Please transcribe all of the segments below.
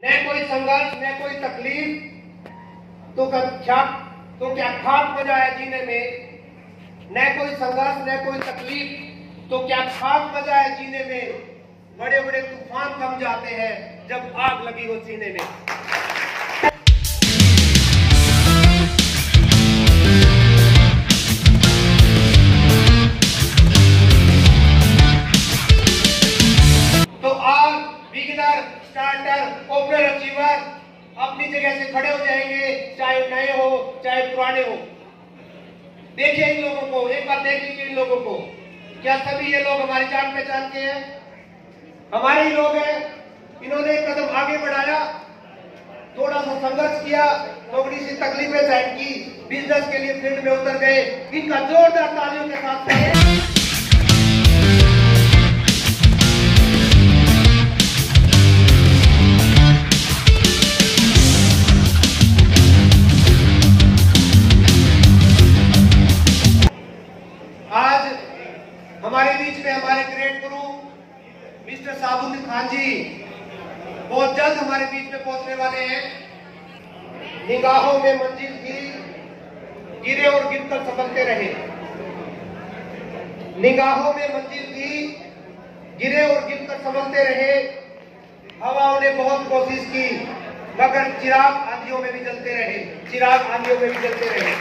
न कोई संघर्ष न कोई तकलीफ तो क्या खाक मजा है जीने में। न कोई संघर्ष न कोई तकलीफ तो क्या खाक मजा है जीने में। बड़े बड़े तूफान थम जाते हैं जब आग लगी हो सीने में। तो आज बिगिनर, स्टार्टर, ओपनर, अचीवर अपनी जगह से खड़े हो जाएंगे, चाहे नए हो चाहे पुराने हो। देखिए इन लोगों को, एक बार देख लीजिए इन लोगों को। क्या सभी ये लोग हमारी जान पहचान के हैं? हमारे ही लोग हैं। इन्होंने एक कदम आगे बढ़ाया, थोड़ा सा संघर्ष किया, थोड़ी सी तकलीफें सहन की, बिजनेस के लिए फील्ड में उतर गए। इनका जोरदार तालियों के साथ हमारे बीच में हमारे ग्रेट गुरु मिस्टर साबुद्दीन खान जी बहुत जल्द हमारे बीच में पहुंचने वाले हैं। निगाहों में मंजिल थी, गिरे और गिरकर संभलते रहे। निगाहों में मंजिल थी, गिरे और गिरकर संभलते रहे। हवाओं ने बहुत कोशिश की मगर चिराग आंधियों में भी जलते रहे। चिराग आंधियों में भी जलते रहे।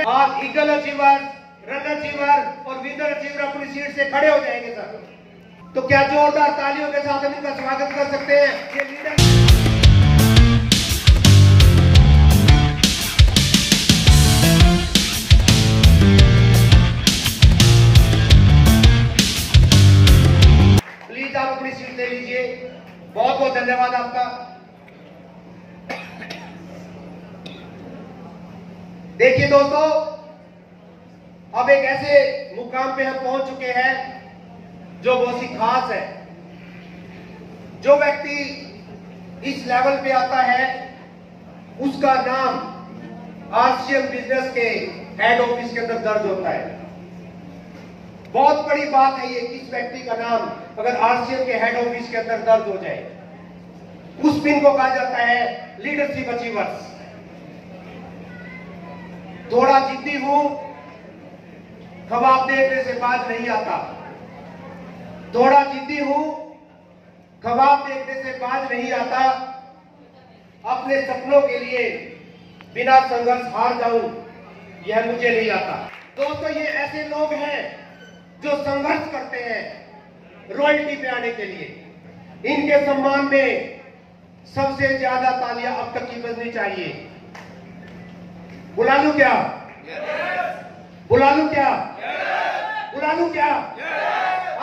आज ईगल अचीवर, रन अचीवर और विनर अचीवर अपनी सीट से खड़े हो जाएंगे सर। तो क्या जोरदार तालियों के साथ हम इनका स्वागत कर सकते हैं। ये लीडर प्लीज आप अपनी सीट ले लीजिए। बहुत बहुत धन्यवाद आपका। देखिए दोस्तों, अब एक ऐसे मुकाम पे हम पहुंच चुके हैं जो बहुत ही खास है। जो व्यक्ति इस लेवल पे आता है उसका नाम आरसीएम बिजनेस के हेड ऑफिस के अंदर दर्ज होता है। बहुत बड़ी बात है ये, किस व्यक्ति का नाम अगर आरसीएम के हेड ऑफिस के अंदर दर्ज हो जाए। उस पिन को कहा जाता है लीडरशिप अचीवर्स। थोड़ा जिद्दी हूं, ख्वाब देखने से बाज नहीं आता। थोड़ा जिद्दी हूं, ख्वाब देखने से बाज नहीं आता। अपने सपनों के लिए बिना संघर्ष हार जाऊं, यह मुझे नहीं आता। दोस्तों, ये ऐसे लोग हैं जो संघर्ष करते हैं रॉयल्टी पे आने के लिए। इनके सम्मान में सबसे ज्यादा तालियां अब तक की बजनी चाहिए। बुला लूं क्या? बुला लूं क्या? बुला लूं क्या?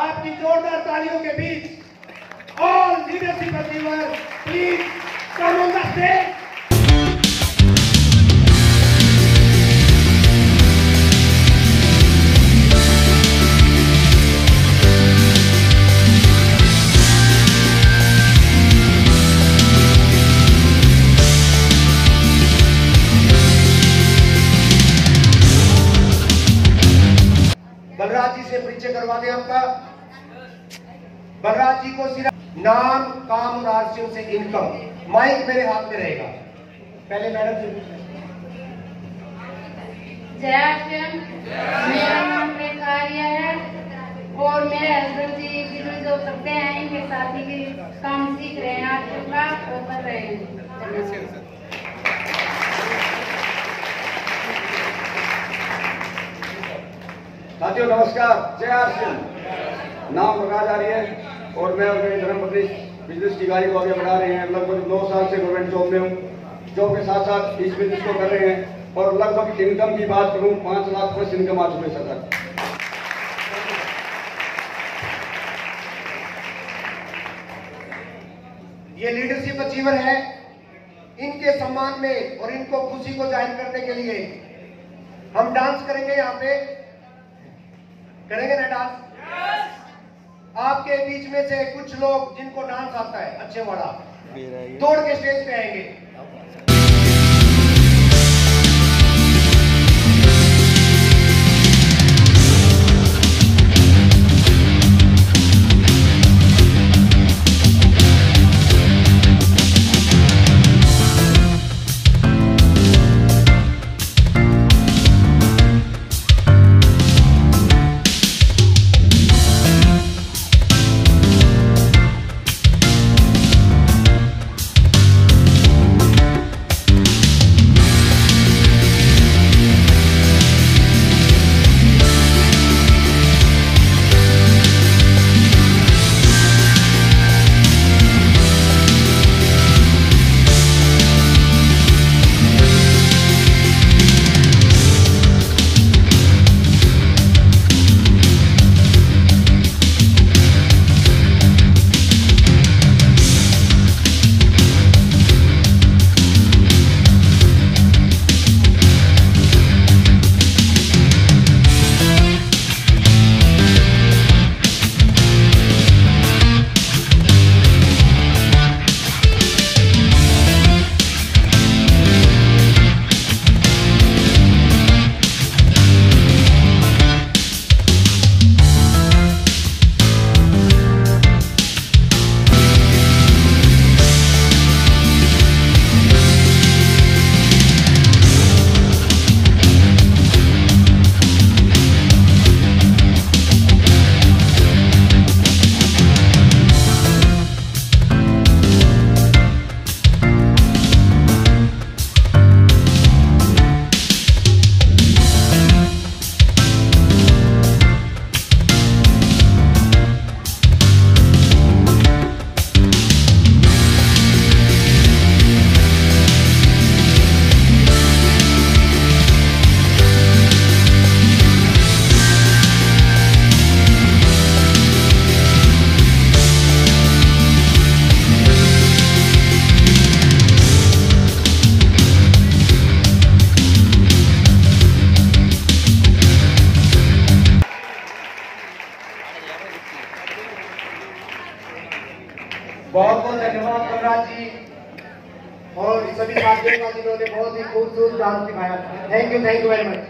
आपकी जोरदार तालियों के बीच all leadership achiever please come on the stage. Balraj ji से परिचय करवा दें आपका। बलराज जी को सिर्फ नाम, काम और आरसीएम से इनकम। माइक मेरे हाथ में रहेगा। पहले मैडम से जय आरसीएम। मेरा नाम रेखा है और मेरे हस्बैंड जी बिजनेस जॉब करते हैं। इनके साथ ही काम सीख रहे हैं, आरसीएम का और कर रहे हैं। साथियों नमस्कार, जय आरसीएम। नाम प्रकाश आ रही है और मैं अपने धर्मपत्नी बिजनेस की गाड़ी को आगे बढ़ा रहे हैं। लगभग 9 साल से गवर्नमेंट जॉब में हूँ। जॉब के साथ साथ इस बिजनेस को कर रहे हैं और लगभग इनकम की बात करूँ 5 लाख प्लस इनकम आ चुके सर। ये लीडरशिप अचीवर है। इनके सम्मान में और इनको खुशी को जाहिर करने के लिए हम डांस करेंगे। यहाँ पे करेंगे ना डांस? आपके बीच में से कुछ लोग जिनको डांस आता है अच्छे वाला दौड़ के स्टेज पे आएंगे। बहुत बहुत धन्यवाद कलराज जी और सभी साथियों का जिन्होंने बहुत ही खूबसूरत डांस दिखाया। Thank you very much.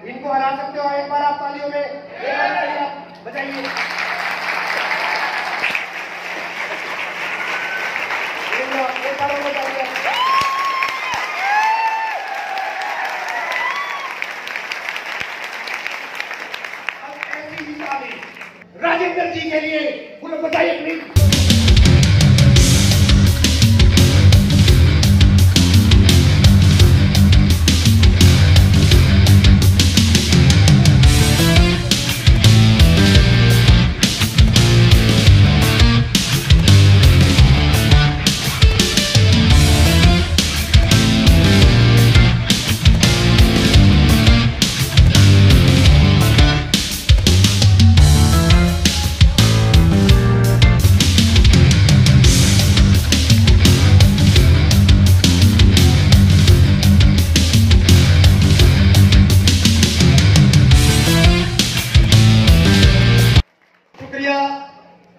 इनको हरा सकते हो, एक बार आप तालियों में बजाइए। ऐसी ही ताली राजेंद्र जी के लिए बताइए प्लीज।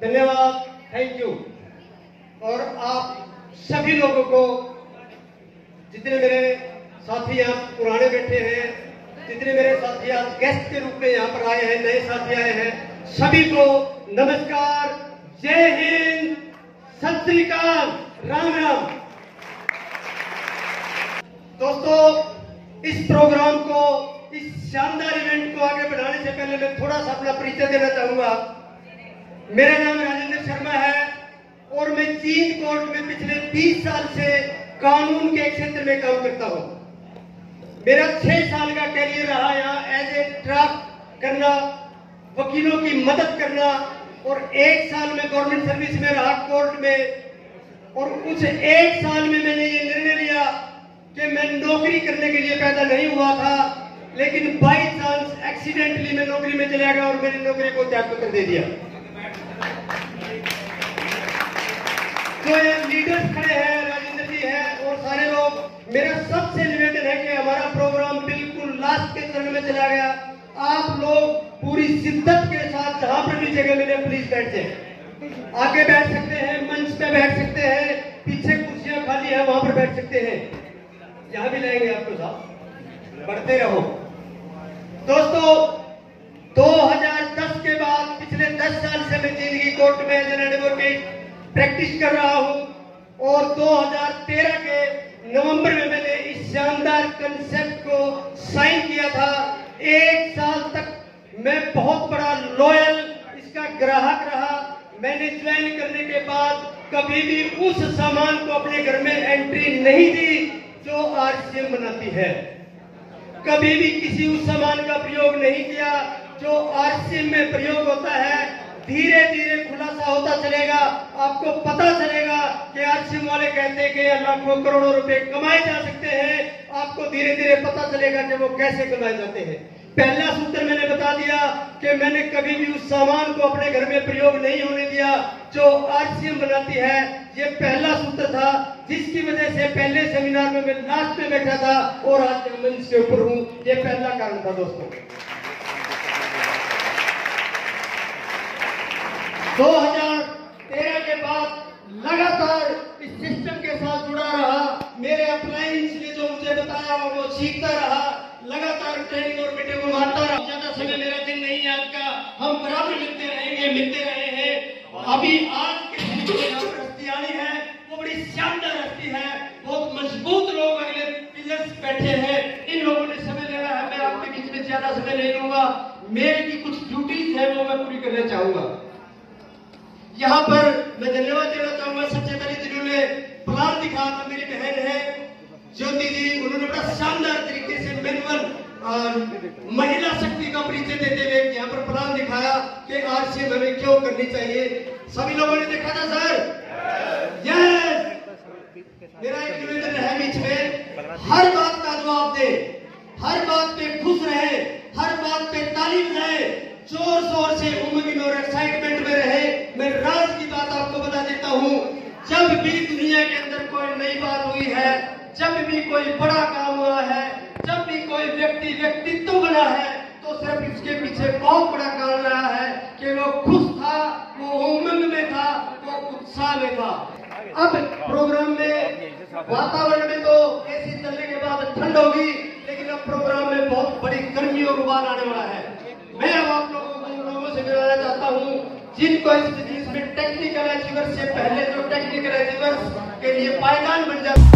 धन्यवाद, थैंक यू। और आप सभी लोगों को, जितने मेरे साथी यहाँ पुराने बैठे हैं, जितने मेरे साथी आज गेस्ट के रूप में यहाँ पर आए हैं, नए साथी आए हैं, सभी को नमस्कार, जय हिंद, सत श्री अकाल, राम राम। दोस्तों, इस प्रोग्राम को, इस शानदार इवेंट को आगे बढ़ाने से पहले मैं थोड़ा सा अपना परिचय देना चाहूंगा। मेरा नाम राजेंद्र शर्मा है और मैं चीन कोर्ट में पिछले 20 साल से कानून के क्षेत्र में काम करता हूं। मेरा 6 साल का कैरियर रहा यहाँ एज ए ड्राफ्ट करना, वकीलों की मदद करना, और 1 साल में गवर्नमेंट सर्विस में रहा कोर्ट में। और उस 1 साल में मैंने ये निर्णय लिया कि मैं नौकरी करने के लिए पैदा नहीं हुआ था, लेकिन बाई चांस एक्सीडेंटली मैं नौकरी में चला गया और मैंने नौकरी को त्याग पत्र दे दिया। जो ये लीडर्स खड़े हैं, राजेंद्र जी हैं और सारे लोग, मेरा सबसे निवेदन है कि हमारा प्रोग्राम बिल्कुल लास्ट के चरण में चला गया। आप लोग पूरी शिद्दत के साथ जहां पर भी जगह मिले प्लीज बैठ जाए। आगे बैठ सकते हैं, मंच पे बैठ सकते हैं, पीछे कुर्सियां खाली है वहां पर बैठ सकते हैं। यहाँ भी लाएंगे आपको साहब, बढ़ते रहो। दोस्तों, 2010 के बाद पिछले 10 साल से मैं जिंदगी कोर्ट में एज एन एडवोकेट प्रैक्टिस कर रहा हूं और 2013 के नवंबर में मैंने इस शानदार कंसेप्ट को साइन किया था। 1 साल तक मैं बहुत बड़ा लॉयल इसका ग्राहक रहा। मैंने ज्वाइन करने के बाद कभी भी उस सामान को अपने घर में एंट्री नहीं दी जो आरसीएम बनाती है। कभी भी किसी उस सामान का प्रयोग नहीं किया जो आरसीएम में प्रयोग होता है। धीरे धीरे खुलासा होता चलेगा, आपको पता चलेगा कि आरसीएम वाले कहते हैं कि लाखों करोड़ों रुपए कमाए जा सकते हैं। आपको धीरे धीरे पता चलेगा कि वो कैसे कमाए जाते हैं। पहला सूत्र मैंने बता दिया कि मैंने कभी भी उस सामान को अपने घर में प्रयोग नहीं होने दिया जो आरसीएम बनाती है। ये पहला सूत्र था जिसकी वजह से पहले सेमिनार में मैं लास्ट में बैठा था और आज मैं मंच के ऊपर हूँ। ये पहला कारण था दोस्तों। 2013 के बाद लगातार इस सिस्टम के साथ जुड़ा रहा। मेरे अप्लायंस ने जो मुझे बताया वो सीखता रहा, लगातार ट्रेनिंग और मीटिंग में आता रहा। ज्यादा समय मेरा दिन नहीं है आज का, हम बराबर मिलते रहेंगे, मिलते रहे हैं। अभी आज के दिन जो यहाँ पर हस्ती आई है वो बड़ी शानदार हस्ती है, बहुत मजबूत लोग अगले पिलर्स बैठे हैं। इन लोगों ने समय लेना है, मैं आपके बीच में ज्यादा समय नहीं लूंगा। मेरी की कुछ ड्यूटीज है वो मैं पूरी करना चाहूंगा। यहाँ पर मैं धन्यवाद देना चाहूंगा सबसे पहले जिन्होंने प्लान दिखाया था, मेरी बहन है ज्योति जी। उन्होंने बड़ा शानदार तरीके से मैनुअल महिला शक्ति का परिचय देते हुए यहाँ पर प्लान दिखाया कि आरसीएम हमें क्यों करनी चाहिए। सभी लोगों ने देखा था सर? यस। मेरा एक निवेदन है बीच में, हर बात का जवाब दे, हर बात पे खुश रहे, हर बात पे ताली बजाए, जोर शोर से उमंग और एक्साइटमेंट में रहे। मैं राज की बात आपको बता देता हूँ, जब भी दुनिया के अंदर कोई नई बात हुई है, जब भी कोई बड़ा काम हुआ है, जब भी कोई व्यक्ति व्यक्तित्व बना है, तो सिर्फ इसके पीछे बहुत बड़ा कारण रहा है कि वो खुश था, वो उमंग में था, वो उत्साह उत्साह में था। अब प्रोग्राम में वातावरण में तो एसी चलने के बाद ठंड होगी, लेकिन अब प्रोग्राम में बहुत बड़ी गर्मी और उबाल आने वाला है। मैं अब आप लोगों से मिलाना चाहता हूँ जिनको इस बिजनेस में टेक्निकल अचीवर्स से पहले जो टेक्निकल अचीवर्स के लिए पायदान बन जाए।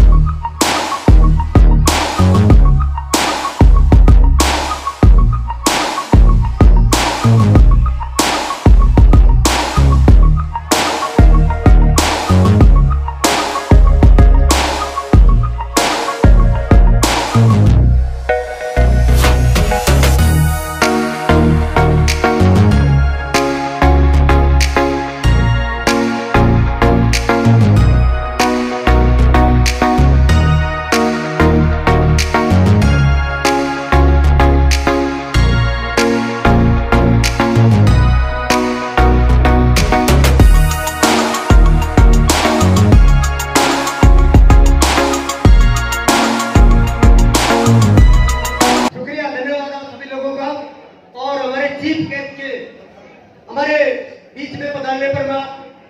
हमारे बीच में पधारने पर मैं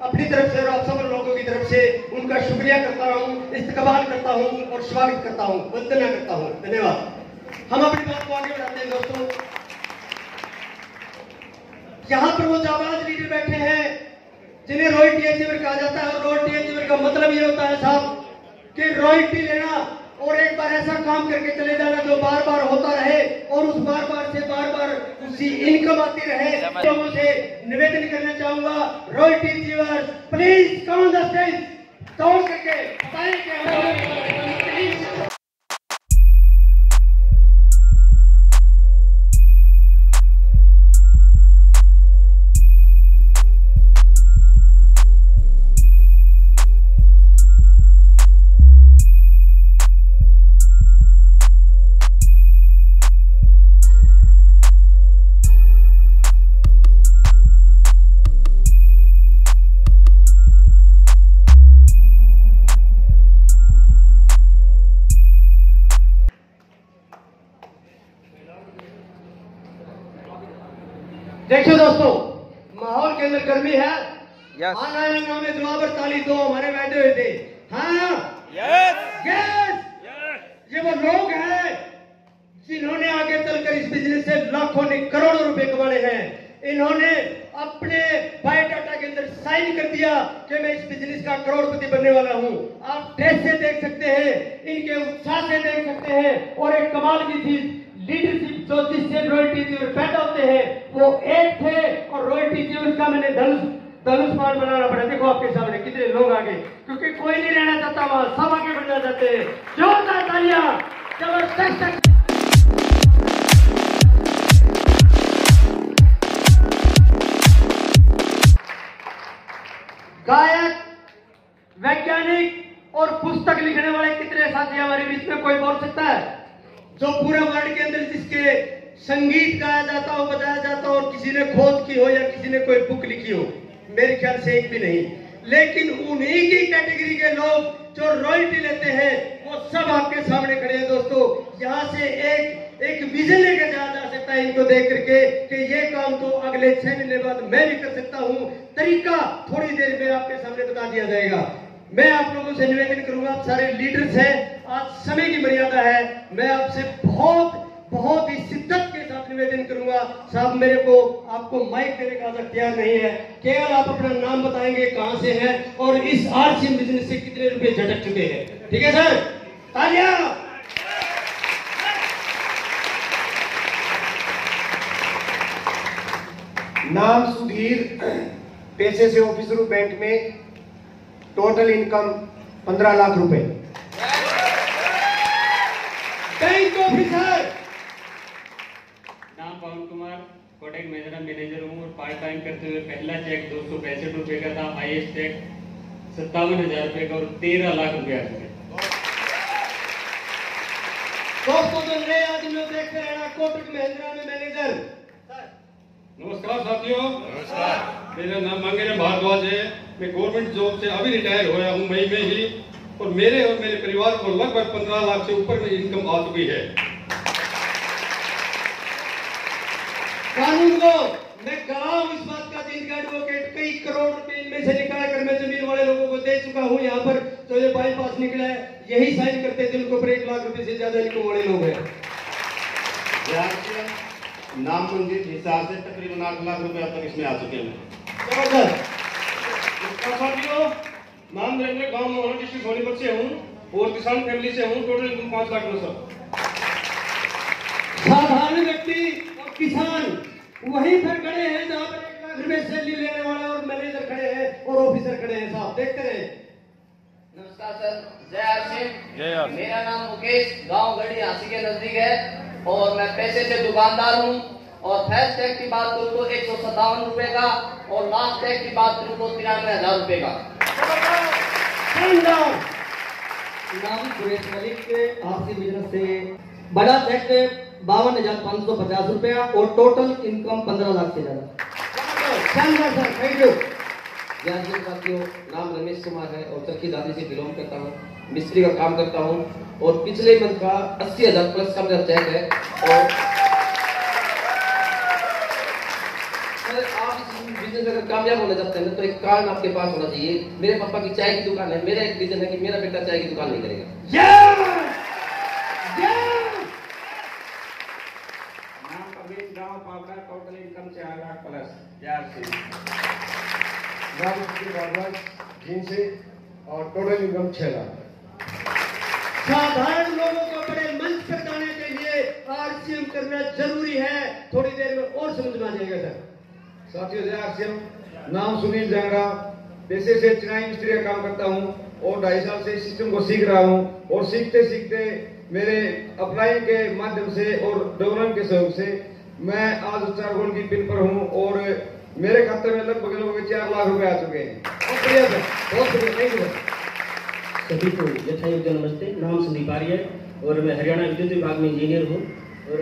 अपनी तरफ से और आप सब लोगों की तरफ से उनका शुक्रिया करता हूँ, इस्तकबाल करता हूँ और स्वागत करता हूँ, वंदना करता हूँ। धन्यवाद। हम अपनी बात को आगे बढ़ाते हैं दोस्तों। यहाँ पर वो जाबाज लीडर बैठे हैं जिन्हें रॉयल्टी अचीवर कहा जाता है, और रॉयल्टी अचीवर का मतलब ये होता है साहब कि रॉयल्टी लेना और एक बार ऐसा काम करके चले जाना जो बार बार होता रहे और उस बार बार से बार बार उसी इनकम आती रहे। लोगों से निवेदन करना चाहूंगा, royalty achievers please come on the stage, दौड़ करके बताएं कि हमें देखिए दोस्तों, माहौल के अंदर गर्मी है। आना में जवाब और ताली दो हमारे बैठे हुए थे। हाँ यस यस, ये वो लोग हैं जिन्होंने आगे चलकर इस बिजनेस से लाखों ने करोड़ों रुपए कमाने हैं। इन्होंने अपने बायोडाटा के अंदर साइन कर दिया कि मैं इस बिजनेस का करोड़पति बनने वाला हूं। आप ड्रेस से देख सकते हैं, इनके उत्साह से देख सकते हैं, और एक कमाल की चीज लीडरशिप जो जिससे रॉयल्टी अचीवर पैदा होते हैं वो एक थे, और रॉयल्टी अचीवर का मैंने धनुष्मान बनाना पड़ा। देखो आपके सामने कितने लोग आगे, क्योंकि कोई नहीं रहना चाहता वहां, सब आगे बढ़ना चाहते हैं। जोरदार तालियां, जबरदस्त। गायक, वैज्ञानिक और पुस्तक लिखने वाले कितने साथी हमारे बीच में, कोई बोल सकता है? जो पूरे वर्ल्ड के अंदर जिसके संगीत गाया जाता हो, बजाया जाता हो, और किसी ने खोज की हो या किसी ने कोई बुक लिखी हो, मेरे ख्याल से एक भी नहीं। लेकिन उन्हीं की कैटेगरी के लोग जो रॉयल्टी लेते हैं वो सब आपके सामने खड़े हैं दोस्तों। यहाँ से एक विजन लेकर जाया जा सकता है इनको देख करके कि ये काम तो अगले 6 महीने बाद मैं भी कर सकता हूँ। तरीका थोड़ी देर में आपके सामने बता दिया जाएगा। मैं आप लोगों से निवेदन करूंगा, आप सारे लीडर्स हैं, आज समय की मर्यादा है, मैं आपसे बहुत ही शिद्दत के साथ निवेदन करूंगा। साहब मेरे को आपको माइक देने का अख्तियार नहीं है, केवल आप अपना नाम बताएंगे, कहां से हैं और इस आरसीएम बिजनेस से कितने रुपए झटक चुके हैं। ठीक है सर, तालियां। नाम सुधीर, पैसे से ऑफिसर बैंक में, टोटल इनकम 15 लाख रुपए। Bank officer. नाम पवन कुमार, कोटक महिंद्रा मैनेजर हूँ और पार्ट टाइम करते हुए पहला चेक 265 रुपए का था, हाईएस्ट चेक 57,000 रुपए का और 13 लाख रुपए आ चुके। दोस्तों जो नए आदमी देखते रहना, कोटक महिंद्रा में मैनेजर। नमस्कार साथियों, मेरा नाम मंगेराम भारद्वाज है। मैं गवर्नमेंट जॉब से अभी रिटायर हुआ हूँ मई में ही, और मेरे परिवार को लगभग 15 लाख से ऊपर में इनकम आ चुकी है। कानून को मैं गवाह हूं इस बात का गोविंद का एडवोकेट कई करोड़ रुपए इनमें से निकाल कर मैं जमीन वाले लोगों को दे चुका हूँ। यहाँ पर जो ये बाईपास निकला है यही साइन करते थे, उनको पर 1 लाख रुपए से ज्यादा इनको वाले लोग हैं। नाम मंजिल हिसाब से तकरीबन 8 लाख रुपए अब तक इसमें आ चुके हैं। जबरदस्त। साथियों, नाम नरेंद्र, गांव मोहन, डिस्ट्रिक्ट सोनीपत से हूँ और किसान फैमिली से हूँ। टोटल इनकम 5 लाख में सर। साधारण व्यक्ति और किसान वहीं पर खड़े हैं जहाँ पर 1 लाख रुपए सैलरी लेने वाला और मैनेजर खड़े हैं और ऑफिसर खड़े हैं। साहब देखते रहे। नमस्कार सर, जय आर सिंह। मेरा नाम मुकेश, गांव गढ़ी हांसी के नजदीक है और मैं पैसे से दुकानदार हूं। और फर्स्ट टैग की बात करूं तो 157 रुपए का और लास्ट टैग की बात करूं तो 93,000 रुपए का। नाम सुरेश मलिक के आपसी बिजनेस से बड़ा चेक 52,550 रुपया और टोटल इनकम 15 लाख से ज्यादा। Sir thank you. साथियों, नाम रमेश कुमार है और चरखी दादी से बिलोंग करता हूँ। मिस्त्री का काम करता हूँ और पिछले मंथ का 80,000 प्लस का मेरा चेक है। और आप इस बिजनेस में अगर कामयाब होना चाहते हैं तो एक कारण आपके पास होना चाहिए। मेरे पापा की चाय की दुकान है, मेरा एक रीजन है कि मेरा बेटा चाय की दुकान नहीं करेगा। नाम प्रवीण, गांव पावड़ा, टोटल इनकम 4 लाख प्लस। यार से नाम उसकी बाबा जिनसे और टोटल इनकम 6 लाख। साधारण लोगों को बड़े मंच पर जाने के लिए आरसीएम करना जरूरी है। थोड़ी देर में और समझ में आ जाएगा सर। साथियों, जय आरसीएम। नाम सुनील जांगड़ा, पेशे से चिनाई मिस्त्री का काम करता हूँ और 2.5 साल से सिस्टम को सीख रहा हूँ। और सीखते सीखते मेरे अपलाइन के माध्यम से और डोनर के सहयोग से मैं आज 4 गोल्ड की पिन पर हूँ और मेरे खाते में लगभग 4 लाख रुपए आ चुके हैं। बहुत बढ़िया सर, बहुत बढ़िया, थैंक यू सर। सभी को यथायोग्य नमस्ते। नाम संदीप आर्य है और मैं हरियाणा विद्युत विभाग में इंजीनियर हूँ और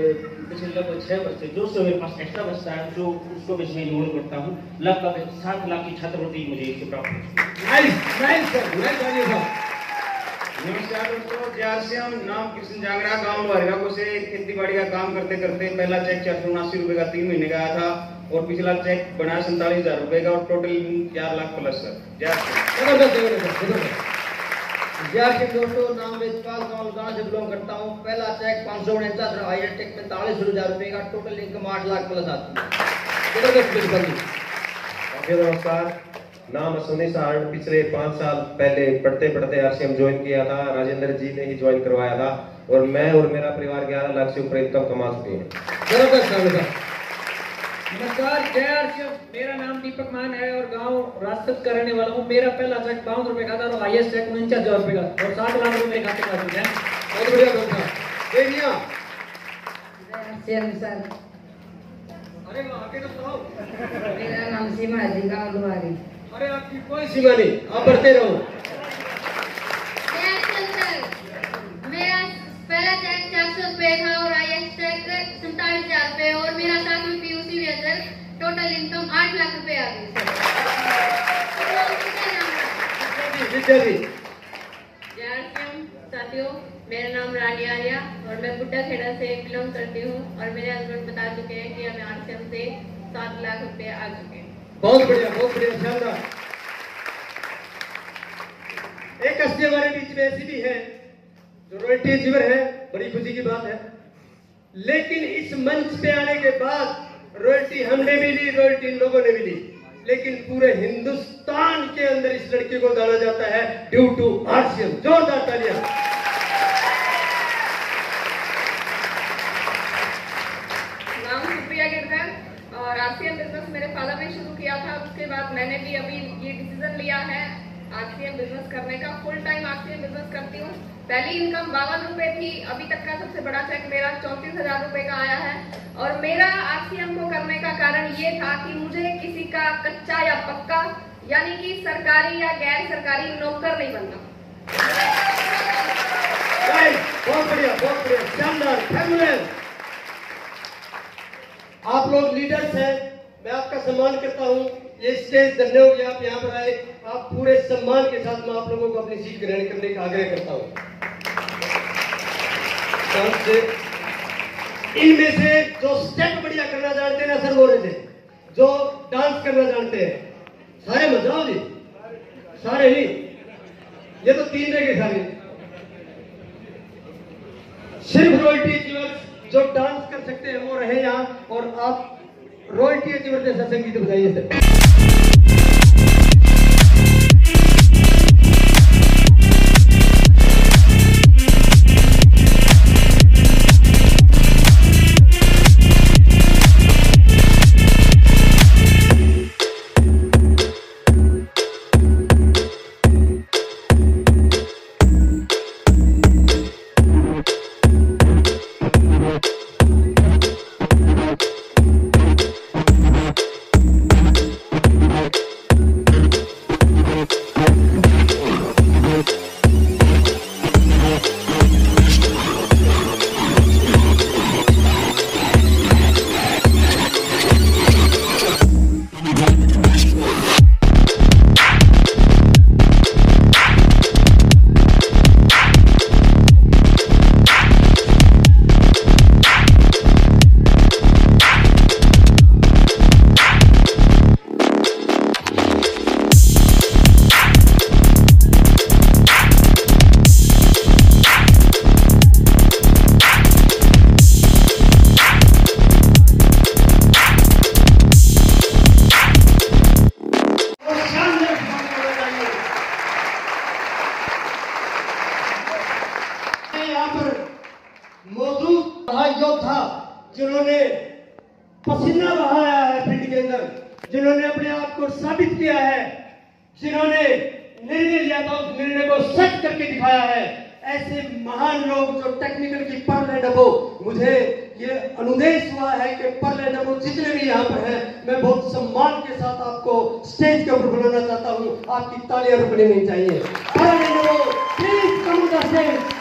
पिछले लगभग 6 वर्ष से जो मेरे पास एक्स्ट्रा बचता है जो उसको मैं इसमें इन्वॉल्व करता हूँ। लगभग 7 लाख की छात्रवृत्ति मुझे इससे प्राप्त हुई। Nice sir, nice. नमस्कार दोस्तों, जय आरसीएम। नाम कृष्ण जांगड़ा, गांव हरिराको से खेती बाड़ी का काम करते करते पहला चेक 479 रुपए का 3 महीने का आया था और पिछला चेक बना 47,000 रुपए का और टोटल 4 लाख प्लस सर। जय दोस्तों, नाम वेदपाल, गांव गांव से बिलोंग करता हूँ। पहला चेक 549 हायर टेक में 43,000 रुपए का, टोटल इनकम 8 लाख प्लस आती है। नमस्कार, नाम अश्विनी साहब। पिछले 5 साल पहले पढ़ते पढ़ते आरसीएम ज्वाइन किया था। राजेंद्र जी ने ही ज्वाइन करवाया था और मैं और मेरा परिवार 11 लाख से ऊपर इनकम कमा चुके हैं। नमस्कार, जय आरसीएम। मेरा नाम दीपक मान है और गांव राजसत का रहने वाला हूँ। मेरा पहला चेक 52 रुपए का था और हाईएस्ट चेक 49,000 रुपए का और 7 लाख रुपए मेरे खाते में आ चुके हैं। बहुत बढ़िया दोस्तों। सर, अरे आगे तो बताओ। मेरा नाम सीमा है, गाँव लुहारी। अरे आपकी कोई सीमा नहीं, आप बढ़ते रहो। मेरा पहला चेक 400 रुपए था और हाईएस्ट चेक 47,000 रुपए और मेरा साथ में पीयूसी भी है सर। टोटल इनकम 8 लाख रुपए आ गई सर। साथियों, मेरा नाम रानी आर्या और मैं बुड्ढा खेड़ा से बिलोंग करती हूँ और मेरे हस्बैंड बता चुके हैं कि हमें आरसीएम से 7 लाख रुपए आ चुके हैं। बहुत बढ़िया, शानदार। एक हस्ती हमारे बीच में ऐसी भी है जो रॉयल्टी अचीवर है, बड़ी खुशी की बात है। लेकिन इस मंच पे आने के बाद रॉयल्टी हमने भी ली, रॉयल्टी इन लोगों ने भी ली, लेकिन पूरे हिंदुस्तान के अंदर इस लड़के को जाना जाता है ड्यू टू आरसीएम। जोरदार तालियां। नाम सुप्रिया गिरधर और आरसीएम बिजनेस मेरे फादर ने शुरू किया था। उसके बाद मैंने भी अभी ये डिसीजन लिया है आरसीएम बिजनेस करने का। फुल टाइम आरसीएम बिजनेस करती हूँ। पहली इनकम 52 रुपए थी, अभी तक का सबसे बड़ा चेक मेरा 34,000 रुपए का आया है। और मेरा आरसीएम को करने का कारण ये था कि मुझे किसी का कच्चा या पक्का यानी कि सरकारी या गैर सरकारी नौकर नहीं बनना। बहुत बढ़िया, शानदार, फैबुलस। आप लोग लीडर्स हैं, मैं आपका सम्मान करता हूँ। ये स्टेज धन्य हो गया, आप यहाँ पर आए। आप पूरे सम्मान के साथ मैं आप लोगों को अपनी सीट ग्रहण करने का आग्रह करता हूँ। इनमें से जो स्टेप बढ़िया करना जानते हैं ना सर, वो रहे थे जो डांस करना जानते हैं, सारे मत जाओ जी, सारे नहीं, ये तो 3 रह गए सारे। सिर्फ रॉयल्टी अचीवर्स जो डांस कर सकते हैं वो रहे यहाँ, और आप रॉयल्टी अचीवर जैसा संगीत बजाइए सर। योद्धा जिन्होंने पसीना बहाया है फील्ड के अंदर, जिन्होंने अपने आप को साबित किया है, जिन्होंने निर्णय लिया था उस निर्णय को सच करके दिखाया है, ऐसे महान लोग जो टेक्निकल की पर्ल डबो, मुझे ये अनुदेश हुआ है कि पर्ल डबो जितने भी यहाँ पर हैं, मैं बहुत सम्मान के साथ आपको स्टेज के ऊपर बुलाना चाहता हूँ। आपकी तालियां रुकनी नहीं चाहिए। पर्ल डबो please come on the stage.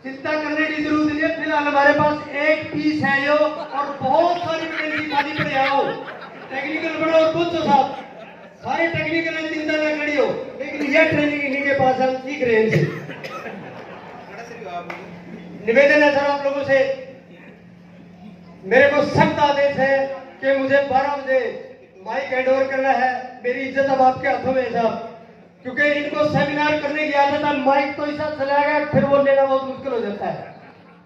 चिंता करने की जरूरत नहीं है, फिलहाल हमारे पास एक पीस है यो, और बहुत सारी वैकेंसी खाली पड़े आओ। टेक्निकल बनो और पूछो साहब, सारे टेक्निकल चिंता न करियो, लेकिन यह ट्रेनिंग इन्हीं के पास हम सीख रहे हैं इनसे। निवेदन है सर आप लोगों से, मेरे को सख्त आदेश है कि मुझे 12 बजे माइक हैंड ओवर करना है। मेरी इज्जत अब आपके हाथों में है साहब, क्योंकि इनको सेमिनार करने की आदत है, माइक तो ऐसा चला गया फिर वो लेना बहुत मुश्किल हो जाता है।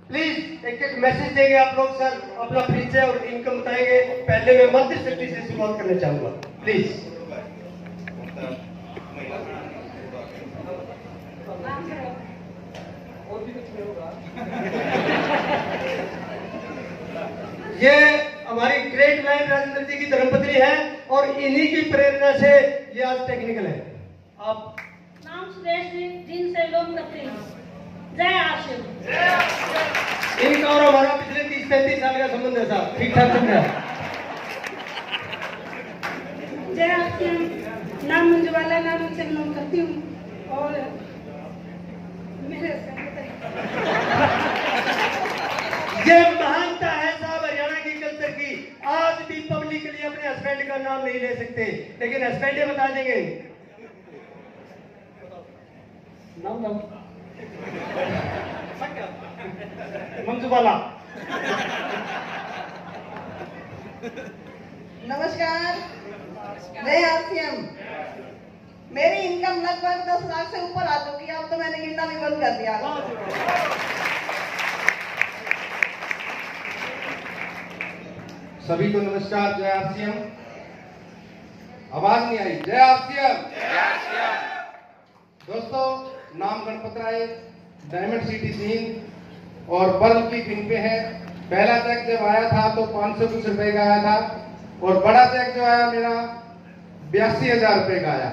प्लीज एक एक मैसेज देंगे आप लोग सर, अपना परिचय और इनकम बताएंगे। पहले मैं मध्य शक्ति से शुरुआत करना चाहूंगा, प्लीज। ये हमारी ग्रेट मैन राजेंद्र जी की धर्मपत्नी है, और इन्हीं की प्रेरणा से ये आज टेक्निकल है। आप नाम सुरेश जिनसे लोग करते हैं। जय आशिम। इनका और हमारा पिछले 30-35 साल का संबंध है साहब, ठीक ठाक चल रहा है। जय आशिम। नाम मंजुवाला, नाम से बिलोंग करती हूँ, और मेरे ये महानता है साहब हरियाणा की कल्चर की। आज भी पब्लिकली अपने हस्बैंड का नाम नहीं ले सकते, लेकिन हस्बैंड बता देंगे। नाम नाम मंजूबाला। नमस्कार, जय आरसीएम। मेरी इनकम लगभग 10 लाख से ऊपर आ चुकी है, अब तो मैंने गिनना भी बंद कर दिया। सभी को नमस्कार, जय आरसीएम। आवाज नहीं आई, जय आरसीएम। दोस्तों, नाम गणपत राय, डायमंड सिटी सीन और पर्ल की पिन पे है। पहला चेक जब आया था तो 500 कुछ रुपए का आया था और बड़ा चेक जो आया मेरा 82,000 रुपए का आया।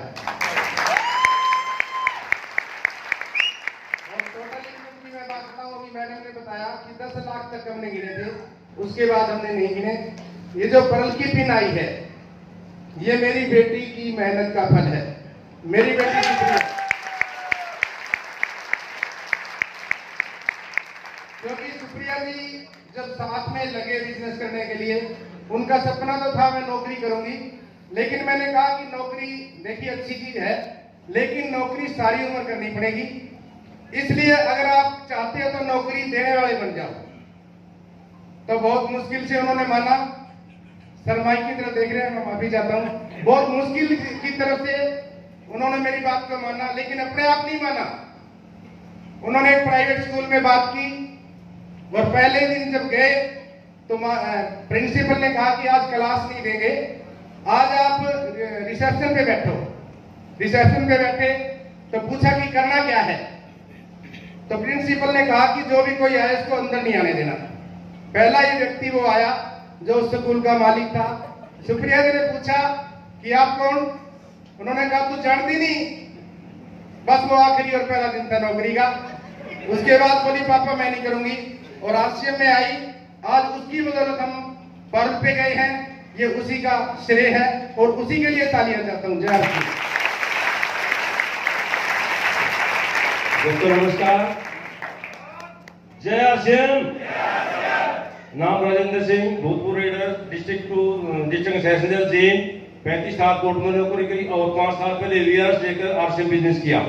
और टोटल इनकम की मैं बात बताऊं, अभी मैडम ने बताया कि 10 लाख तक हमने गिने थे, उसके बाद हमने नहीं गिने। ये जो पर्ल की पिन आई है, ये मेरी बेटी की मेहनत का फल है। मेरी बेटी की, क्योंकि सुप्रिया जी जब साथ में लगे बिजनेस करने के लिए, उनका सपना तो था मैं नौकरी करूंगी, लेकिन मैंने कहा कि नौकरी देखिए अच्छी चीज है, लेकिन नौकरी सारी उम्र करनी पड़ेगी। इसलिए अगर आप चाहते हो तो नौकरी देने वाले बन जाओ। तो बहुत मुश्किल से उन्होंने माना। सर माइक की तरफ देख रहे हैं, मैं माफी चाहता हूँ। बहुत मुश्किल की तरफ से उन्होंने मेरी बात को माना, लेकिन अपने आप नहीं माना। उन्होंने एक प्राइवेट स्कूल में बात की और पहले दिन जब गए तो प्रिंसिपल ने कहा कि आज क्लास नहीं देंगे, आज आप रिसेप्शन पे बैठो। रिसेप्शन पे बैठे तो पूछा कि करना क्या है, तो प्रिंसिपल ने कहा कि जो भी कोई आए उसको अंदर नहीं आने देना। पहला ही व्यक्ति वो आया जो उस स्कूल का मालिक था। सुप्रिया जी ने पूछा कि आप कौन? उन्होंने कहा तू जानती नहीं। बस वो आखिरी और पहला दिन था नौकरी का। उसके बाद बोली पापा मैं नहीं करूंगी, और आरसीएम में आई। आज उसकी बदौलत हम पर्ल पे गए हैं, ये उसी का श्रेय है और उसी के लिए तालियां चाहता हूं। जय आरसीएम। दोस्तों नमस्कार, जय आरसीएम। नाम राजेंद्र सिंह, भूतपूर्व रेडर, डिस्ट्रिक्ट सेशनल जेल, 35 साल कोर्ट में नौकरी करी और 5 साल पहले वीआरएस लेकर आरसीएम बिजनेस किया।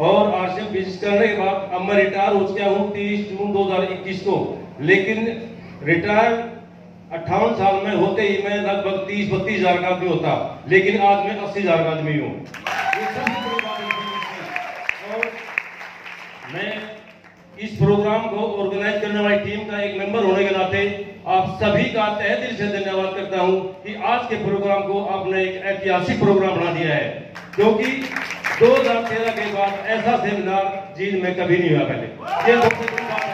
और आरसीएम बिजनेस करने के बाद अब मैं रिटायर हो चुका हूँ 30 जून 2021 को। लेकिन रिटायर 58 साल में होते ही मैं लगभग 30-32 हजार का आदमी होता, लेकिन आज मैं 80,000 का आदमी हूँ। और मैं इस प्रोग्राम को ऑर्गेनाइज करने वाली टीम का एक मेंबर होने के नाते आप सभी का तहे दिल से धन्यवाद करता हूं कि आज के प्रोग्राम को आपने एक ऐतिहासिक प्रोग्राम बना दिया है, क्योंकि 2013 के बाद ऐसा सेमिनार जींद में कभी नहीं हुआ पहले। ये सबसे बड़ी बात है।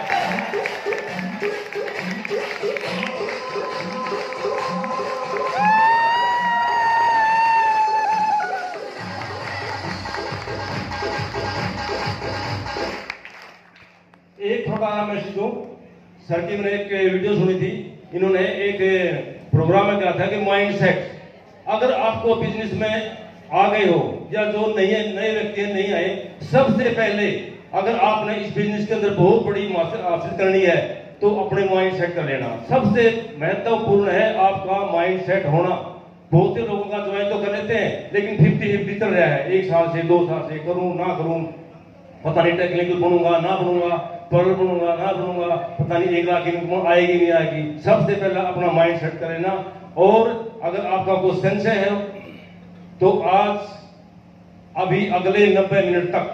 एक छोटा मैसेज दो। सर की मैंने एक वीडियो सुनी थी, इन्होंने एक प्रोग्राम में कहा था कि माइंड सेट, अगर आपको बिजनेस में आ गए हो या जो नए व्यक्ति नहीं आए, सबसे पहले अगर आपने इस बिजनेस के अंदर बहुत बड़ी हासिल करनी है तो अपने माइंड सेट कर लेना। सबसे महत्वपूर्ण है आपका माइंड सेट होना। बहुत से लोगों का ज्वाइन तो कर लेते हैं, लेकिन 50-50 चल रहा है, 1 साल से 2 साल से, करूं ना करूं, पता नहीं टेक्निकल बनूंगा ना बनूंगा, पर्ल बनूंगा ना बनूंगा, पता नहीं 1 लाख इनकम आएगी नहीं आएगी। सबसे पहले अपना माइंड सेट कर लेना। और अगर आपका कोई संशय है तो आज अभी अगले 90 मिनट तक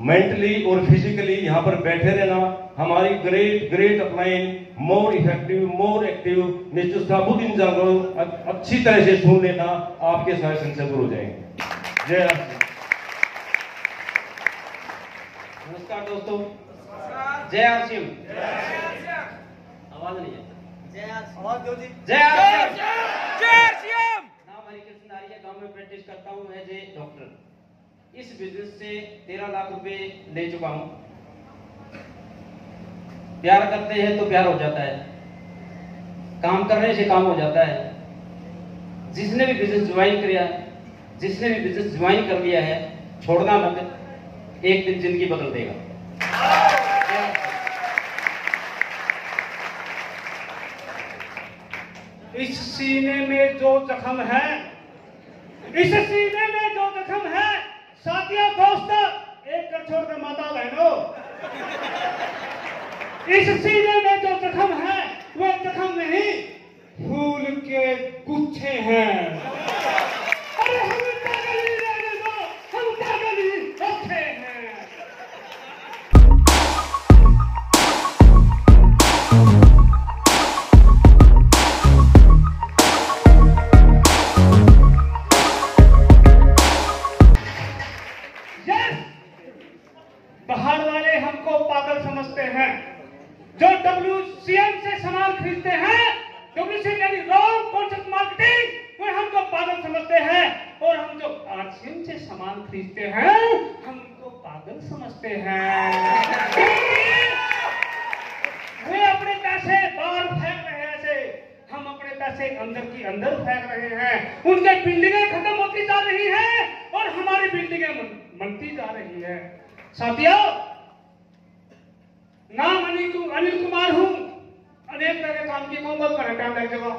मेंटली और फिजिकली यहाँ पर बैठे रहना। हमारी great upline more effective more active निश्चित साबुत इंसान को अच्छी तरह से सुन लेना, आपके सारे संशय दूर हो जाएंगे। जय राम। नमस्कार दोस्तों, जय आरसीएम। आवाज नहीं है। जय आरसीएम। नाम हरिकृष्ण आर्य, गांव में प्रैक्टिस करता हूं एज ए डॉक्टर। इस बिजनेस से 13 लाख रुपए ले चुका हूं। प्यार करते हैं तो प्यार हो जाता है, काम करने से काम हो जाता है। जिसने भी बिजनेस ज्वाइन किया, जिसने भी बिजनेस ज्वाइन कर लिया है, छोड़ना मत, एक दिन जिंदगी बदल देगा। इस सीने में जो जख्म है, इस सीने में जो जख्म है, साथियों दोस्तों, एक कर छोड़कर माता बहनों, इस सीने में जो जख्म है वो जख्म नहीं, फूल के गुच्छे हैं। अरे हम पागल ही रहने दो, हम पागल ही अच्छे हैं। पहाड़ वाले हमको पागल समझते हैं, जो WCM से सामान खरीदते हैं, WCM यानी रॉन्ग कॉन्सेप्ट मार्केटिंग, वो हमको पागल समझते हैं, और हम जो RCM से सामान खरीदते हैं हमको पागल समझते हैं। वे अपने पैसे बाहर फेंक रहे हैं, ऐसे हम अपने पैसे अंदर की अंदर फेंक रहे हैं। उनके बिल्डिंगें खत्म होती जा रही हैं और हमारी बिल्डिंगें बनती जा रही है। साथियों, नाम अनिल कुमार हूं, अनेक तरह के काम किए, बहुत टाइम लग जाएगा।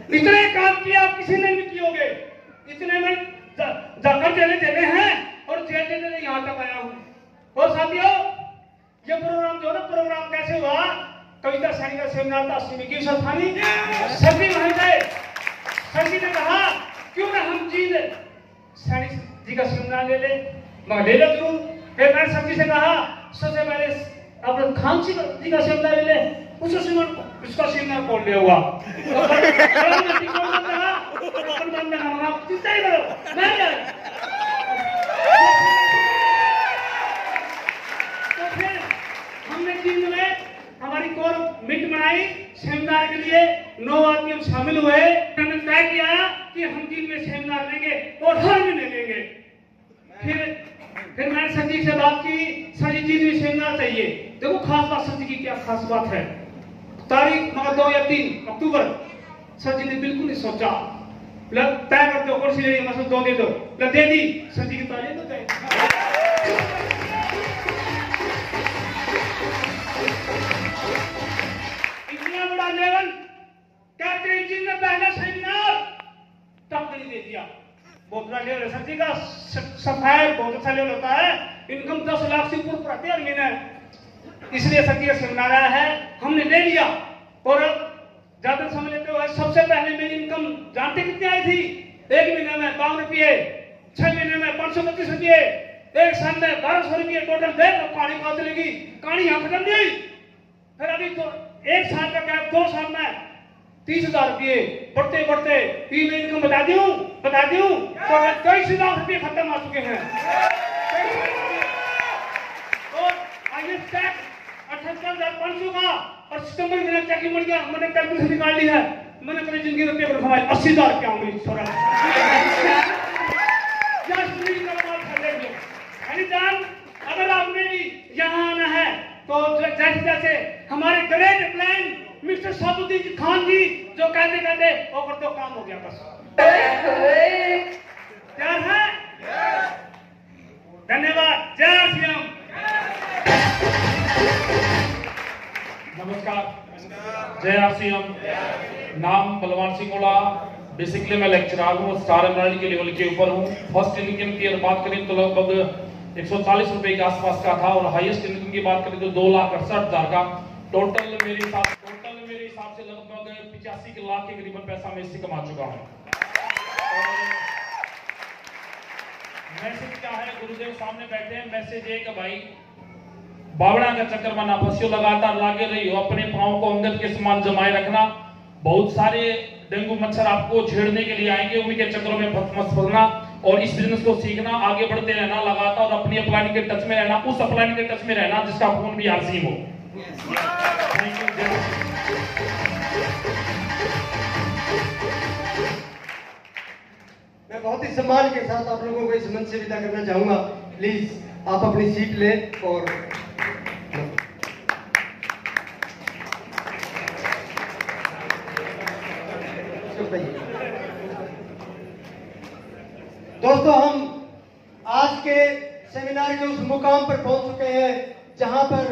इतने काम किए आप किसी ने नहीं कियोगे, इतने में जाकर जेले हैं और जेल यहाँ तक आया हूं। और साथियों, ये प्रोग्राम जो है ना, प्रोग्राम कैसे हुआ? कविता सैनी का सेमिनार था 80 में, क्यों सर था नहीं? सर भी वहीं गए, सर जी ने कहा क्यों ना हम सैनी जी का सेमिनार ले ले, मैं ले लो जरूर। फिर मैंने सर जी से कहा सबसे पहले अपने खान जी का सेमिनार ले ले, उसका सेमिनार कौन ले हुआ? तो फिर हमने 3 में हमारी कोर मीट बनाई सेमिनार के लिए, 9 आदमी हम शामिल हुए। हमने तय किया कि हम 3 में सेमिनार लेंगे और हर महीने लेंगे। फिर मैंने सर जी से बात की, सर जी 3 में सेमिनार चाहिए। देखो खास बात सर जी की क्या खास बात है, तारीख मगर 2 या 3 अक्टूबर। सर जी ने बिल्कुल नहीं सोचा, तय कर दो कौन सी लेनी, मतलब 2 दे दो, दे दी। सर जी की तारीफ हो गई। इतना बड़ा लेवल कैप्टन जी ने पहला सेमिनार तब नहीं दे दिया, बहुत बड़ा लेवल है सर जी का। सफाई बहुत अच्छा लेवल होता है, इनकम 10 लाख से ऊपर प्रति महीने, इसलिए सर जी का सेमिनार आया है, हमने ले लिया। और अब ज्यादा समय लेते हुए सबसे पहले मेरी इनकम जानते कितनी आई थी? 1 महीने में 52 रुपये, 6 महीने में 525 रुपये, 1 साल में 1200 रुपये टोटल। देख कहानी कहाँ चलेगी, कहानी यहाँ खत्म नहीं। फिर अभी तो 1 साल का गैप, 2 साल में 30,000 रुपये बढ़ते बढ़ते 3 इनकम बता दूं तो 23 लाख रुपये खत्म आ चुके हैं। और IAS टैक्स 78,500 का, और सितंबर महीने चेक मिल गया, मैंने कैलकुलेशन निकाल ली है, मैंने कभी जिंदगी में पेपर कमाए 80,000 रुपया होंगे थोड़ा। अगर आपने भी यहाँ आना है तो जैसे जैसे हमारे great plan mister Sabuddin Khan ji जो कहते वो कर दो, काम हो गया बस। क्या है? धन्यवाद। जय श्री राम। नमस्कार, जय RCM। नाम बलवान सिंह ओला। बेसिकली मैं लेक्चरर हूँ, स्टार एमराल्ड के लेवल के ऊपर हूँ। फर्स्ट इनकम की अगर बात करें तो लगभग 140 रुपए के आसपास का था, और हाईएस्ट इनकम की बात करें तो 2,68,000 का। टोटल मेरे हिसाब से लगभग 85 लाख के करीबन पैसा मैं इससे कमा चुका हूँ। मैसेज क्या है, गुरुदेव सामने बैठे हैं। मैसेज है कि भाई बावड़ा का चक्कर में ना फंसियो, लगातार लागे रही हो, अपने पाँव को अंगद के समान जमाए रखना। बहुत सारे डेंगू मच्छर आपको छेड़ने के लिए आएंगे, उनके चक्करों में मत फंसना, और इस बिजनेस को सीखना, आगे बढ़ते रहना लगातार, और अपनी अपलाइन के टच में रहना, उस अपलाइन के टच में रहना जिसका फोन भी RCM हो। Thank you. मैं बहुत ही सम्मान के साथ आप लोगों को इस मंच से विदा करना चाहूंगा। प्लीज आप अपनी सीट लें। और दोस्तों, हम आज के सेमिनार के उस मुकाम पर पहुंच चुके हैं जहां पर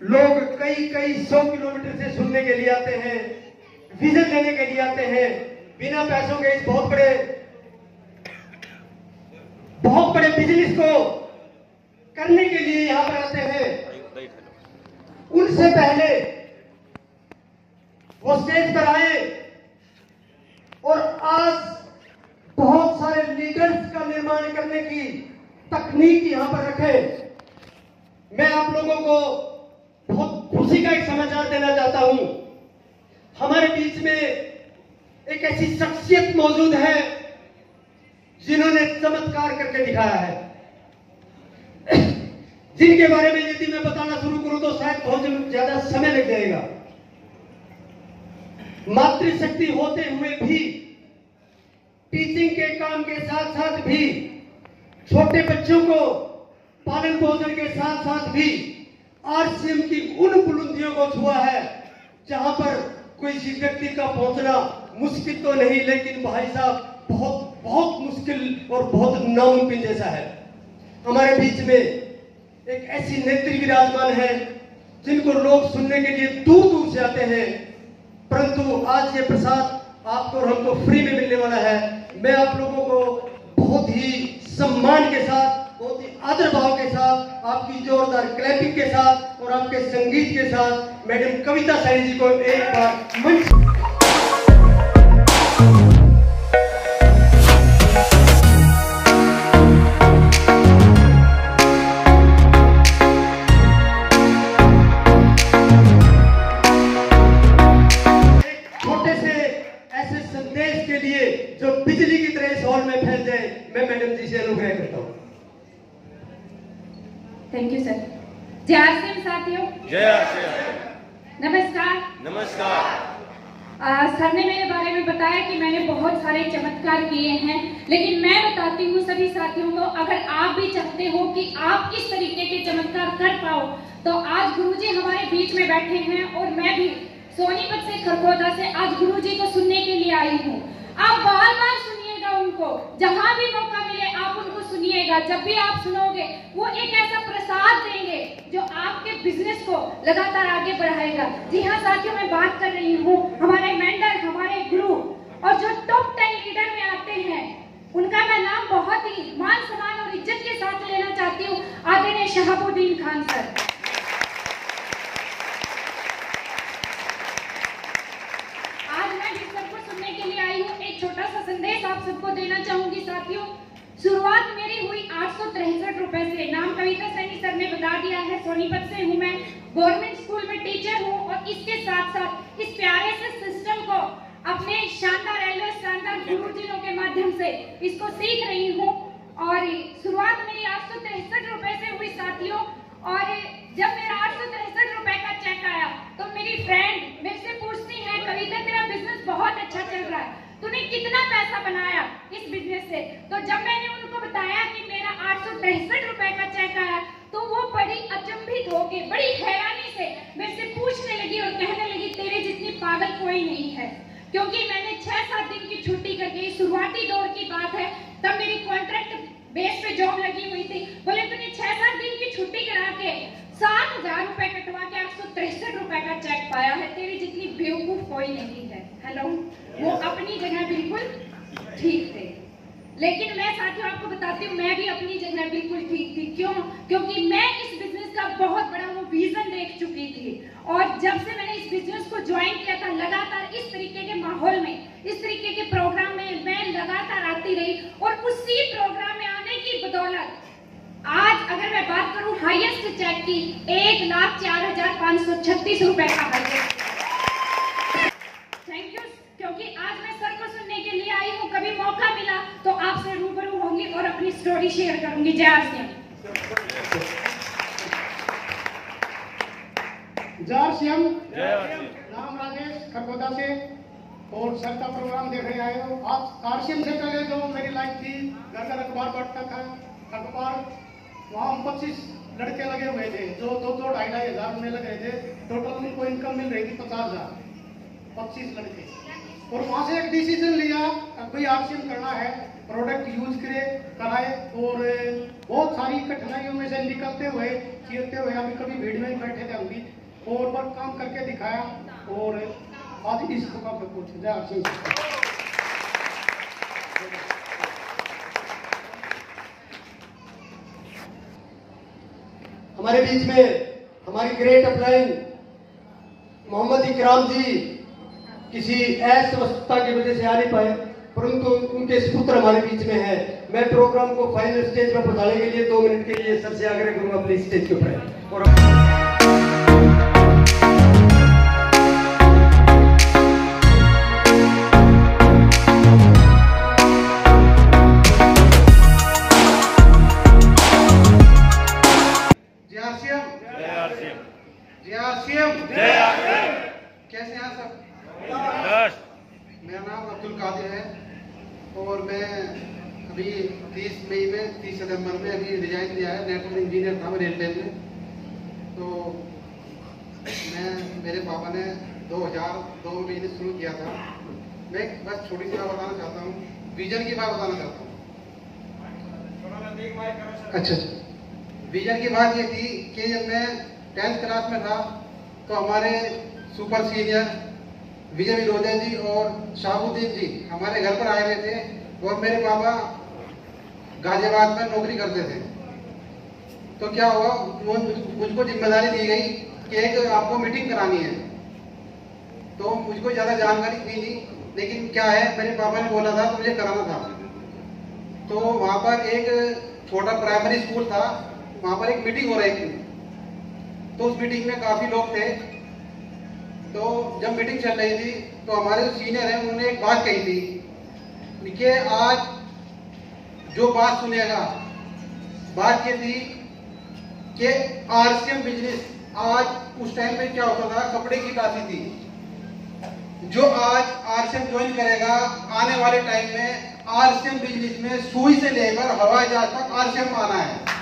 लोग कई 100 किलोमीटर से सुनने के लिए आते हैं। विजन लेने के लिए आते हैं। बिना पैसों के इस बहुत बड़े बिजनेस को करने के लिए यहाँ पर आते हैं। उनसे पहले वो स्टेज पर आए और आज बहुत सारे लीडर्स का निर्माण करने की तकनीक यहाँ पर रखे। मैं आप लोगों को बहुत खुशी का एक समाचार देना चाहता हूं। हमारे बीच में एक ऐसी शख्सियत मौजूद है जिन्होंने चमत्कार करके दिखाया है, जिनके बारे में यदि मैं बताना शुरू करूं तो शायद बहुत ज्यादा समय लग जाएगा। मातृशक्ति होते हुए भी, टीचिंग के काम के साथ साथ भी, छोटे बच्चों को पालन पोषण के साथ साथ भी आरसीएम की उन बुलंदियों को छुआ है जहां पर किसी व्यक्ति का पहुंचना मुश्किल तो नहीं, लेकिन भाई साहब बहुत बहुत मुश्किल और बहुत नामुमकिन जैसा है। हमारे बीच में एक ऐसी नेत्री विराजमान है जिनको लोग सुनने के लिए दूर दूर से आते हैं, परंतु आज ये प्रसाद आपको और हमको फ्री में मिलने वाला है। मैं आप लोगों को बहुत ही सम्मान के साथ, बहुत ही आदर भाव के साथ, आपकी जोरदार क्लैपिंग के साथ और आपके संगीत के साथ मैडम कविता सैनी जी को एक बार मंच छोटे से ऐसे संदेश के लिए जो बिजली की तरह इस हॉल में फैल जाए, मैं मैडम जी से अनुग्रह करता हूँ। Thank you sir. जय आरसीएम साथियों। जय आरसीएम। नमस्कार। नमस्कार। सर ने मेरे बारे में बताया कि मैंने बहुत सारे चमत्कार किए हैं, लेकिन मैं बताती हूँ सभी साथियों को, अगर आप भी चाहते हो कि आप इस तरीके के चमत्कार कर पाओ तो आज गुरुजी हमारे बीच में बैठे हैं और मैं भी सोनीपत से खरगोदा से आज गुरुजी को सुनने के लिए आई हूँ। आप बार बार सुनिएगा उनको, जहां भी मौका मिले आप उनको सुनिएगा। जब भी आप सुनोगे वो एक ऐसा प्रसाद देंगे जो आपके बिजनेस को लगातार आगे बढ़ाएगा। जी हाँ साथियों, मैं बात कर रही हूँ हमारे मेंटर, हमारे गुरु और जो टॉप 10 लीडर में आते हैं, उनका मैं नाम बहुत ही मान सम्मान और इज्जत के साथ लेना चाहती हूँ, आदरणीय शहाबुद्दीन खान सर। आज मैं जिस सबको सुनने के लिए आई हूँ, एक छोटा सा संदेश आप सबको देना चाहूंगी साथियों। शुरुआत मेरी हुई 863 रुपए से। नाम कविता सैनी सर ने बता दिया है, सोनीपत से हूँ मैं, गवर्नमेंट स्कूल में टीचर हूँ और इसके साथ साथ इस प्यारे से सिस्टम को अपने शानदार एल्डर, शानदार गुरुजनों के माध्यम से इसको सीख रही हूँ। और शुरुआत मेरी 863 रुपए से हुई साथियों। और जब मेरा 863 रुपए का चेक आया तो मेरी फ्रेंड मेरे से पूछती है, कविता तेरा बिजनेस बहुत अच्छा चल रहा है, तूने कितना पैसा बनाया इस बिजनेस से? तो जब मैंने उनको बताया कि मेरा 863 रुपए का चेक आया तो वो बड़ी अचंभित हो गई, बड़ी हैरानी से मेरे से पूछने लगी और कहने लगी, तेरे जितनी पागल कोई नहीं है। क्योंकि मैंने 6-7 दिन की छुट्टी करके, शुरुआती दौर की बात है, तब मेरी कॉन्ट्रैक्ट बेस पे जॉब लगी हुई थी। बोले तूने 6-7 दिन की छुट्टी करा के 7,000 रुपए कटवा के 863 रुपए का चेक पाया है, तेरी जितनी बेवकूफ कोई नहीं है। हेलो, वो अपनी जगह बिल्कुल ठीक थे, लेकिन मैं साथियों आपको बताती हूँ, मैं भी अपनी जगह बिल्कुल ठीक थी। क्यों? क्योंकि मैं इस बिजनेस का बहुत बड़ा वो विजन देख चुकी थी। और जब से मैंने इस बिजनेस को ज्वाइन किया था, लगातार इस तरीके के माहौल में, इस तरीके के प्रोग्राम में मैं लगातार आती रही और उसी प्रोग्राम में आने की बदौलत आज अगर मैं बात करूं हाईएस्ट चेक की, 1,04,536 रुपए का हाईएस्ट। थैंक यू, क्योंकि आज मैं सर को सुनने के लिए आई हूँ। कभी मौका मिला तो आपसे रूबरू होंगी और अपनी स्टोरी शेयर करूंगी। जय आरसीएम। जय आरसीएम। नाम राजेश, खरगोदा से, और सर का प्रोग्राम देखने आए हो। आज आरसीएम से पहले जो मेरी लाइफ थी, घर घर अखबार पढ़ता था, अखबार वहाँ 25 लड़के लगे हुए थे जो 2-2-2.5 हजार में लग रहे थे। टोटल उनको इनकम मिल रही थी 50,000, 25 लड़के। और वहाँ से एक डिसीजन लिया, कोई आरसीएम करना है, प्रोडक्ट यूज कराए। और बहुत सारी कठिनाइयों में से निकलते हुए, चीरते हुए, अभी कभी भीड़ में बैठे थे हम भी, और वर्क काम करके दिखाया। और आज इस मुकाम पर पहुंचे। जय आरसीएम। हमारे बीच में हमारी ग्रेट अपलाइन मोहम्मद इकराम जी किसी अस्वस्थता की वजह से आ नहीं पाए, परंतु उनके सुपुत्र हमारे बीच में है। मैं प्रोग्राम को फाइनल स्टेज पर पहुंचाने के लिए 2 मिनट के लिए सर से आग्रह करूंगा प्लीज स्टेज के ऊपर। और कैसे हैं सब? मेरा नाम अब्दुल कादिर है और मैं अभी 30 सितंबर में अभी रिजाइन दिया है। नेटवर्क इंजीनियर था मैं रेलवे में। तो मेरे पापा ने 2002 में बिजनेस शुरू किया था। मैं बस छोटी सी बात बताना चाहता हूँ, विजन की बात बताना चाहता हूँ। अच्छा, विजन की बात ये थी कि जब मैं 10th क्लास में था तो हमारे सुपर सीनियर विजय विरोधा जी और शाहबुद्दीन जी हमारे घर पर आए हुए थे और मेरे पापा गाजियाबाद में नौकरी करते थे। तो क्या हुआ, मुझको जिम्मेदारी दी गई कि एक आपको मीटिंग करानी है। तो मुझको ज्यादा जानकारी थी नहीं, लेकिन क्या है मेरे पापा ने बोला था तो मुझे कराना था। तो वहां पर एक छोटा प्राइमरी स्कूल था, वहां पर एक मीटिंग हो रही थी। तो उस मीटिंग में काफी लोग थे। तो जब मीटिंग चल रही थी तो हमारे जो सीनियर हैं उन्होंने एक बात कही थी कि आज जो बात सुनेगा, बात ये थी कि आरसीएम बिजनेस आज उस टाइम में क्या होता था, कपड़े की काफी थी। जो आज आरसीएम ज्वाइन करेगा आने वाले टाइम में आरसीएम बिजनेस में सुई से लेकर हवाई जहाज तक आरसीएम आना है।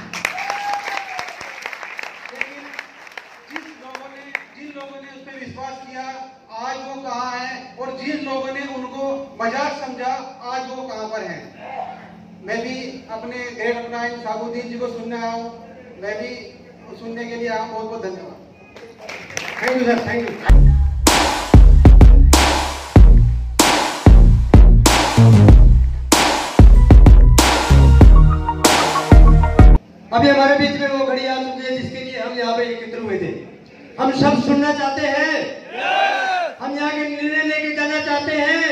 विश्वास किया आज वो कहाँ है और जिन लोगों ने उनको मजाक समझा आज वो कहाँ पर हैं। मैं भी अपने ग्रेट अपलाइन शाहबुद्दीन जी को सुनने आया हूँ, मैं भी सुनने के लिए आया हूँ। बहुत बहुत धन्यवाद। Thank you sir, thank you. अभी हमारे बीच में वो घड़ी आ चुकी है जिसके लिए हम यहाँ पे एकत्र हुए थे। हम सब सुनना चाहते हैं, हम यहाँ के निर्णय लेके जाना चाहते हैं।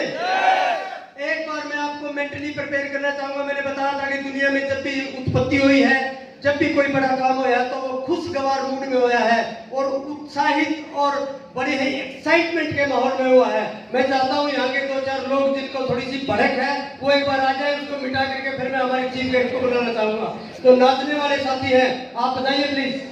एक बार मैं आपको मेंटली प्रिपेयर करना चाहूंगा। मैंने बताया था कि दुनिया में जब भी उत्पत्ति हुई है, जब भी कोई बड़ा काम होया तो वो खुशगवार मूड में होया है और उत्साहित और बड़े ही एक्साइटमेंट के माहौल में हुआ है। मैं चाहता हूँ यहाँ के 2-4 लोग जिनको थोड़ी सी भड़क है वो एक बार आ जाए, उसको मिटा करके फिर मैं हमारे चीफ गेस्ट को बुलाना चाहूंगा। तो नाचने वाले साथी हैं, आप बताइए प्लीज।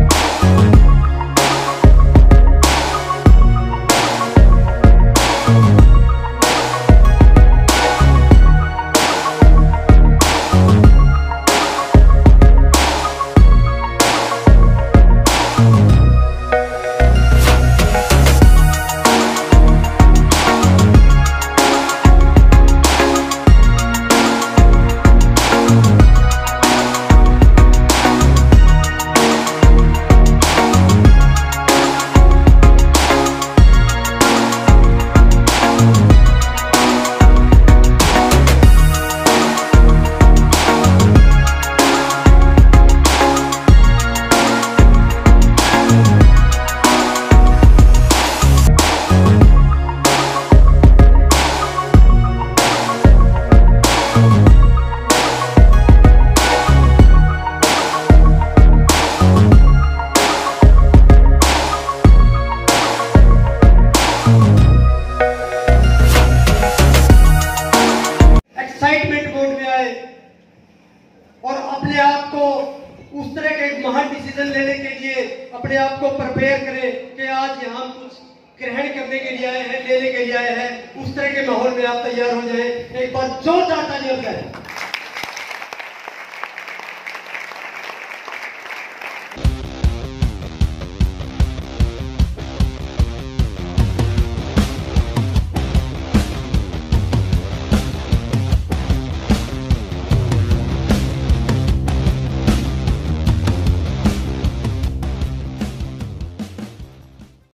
अपने आप को प्रिपेयर करें कि आज यहाँ कुछ ग्रहण करने के लिए आए हैं, लेने के लिए आए हैं। उस तरह के माहौल में आप तैयार हो जाएं। एक बार जोरदार तालियां बजाएं।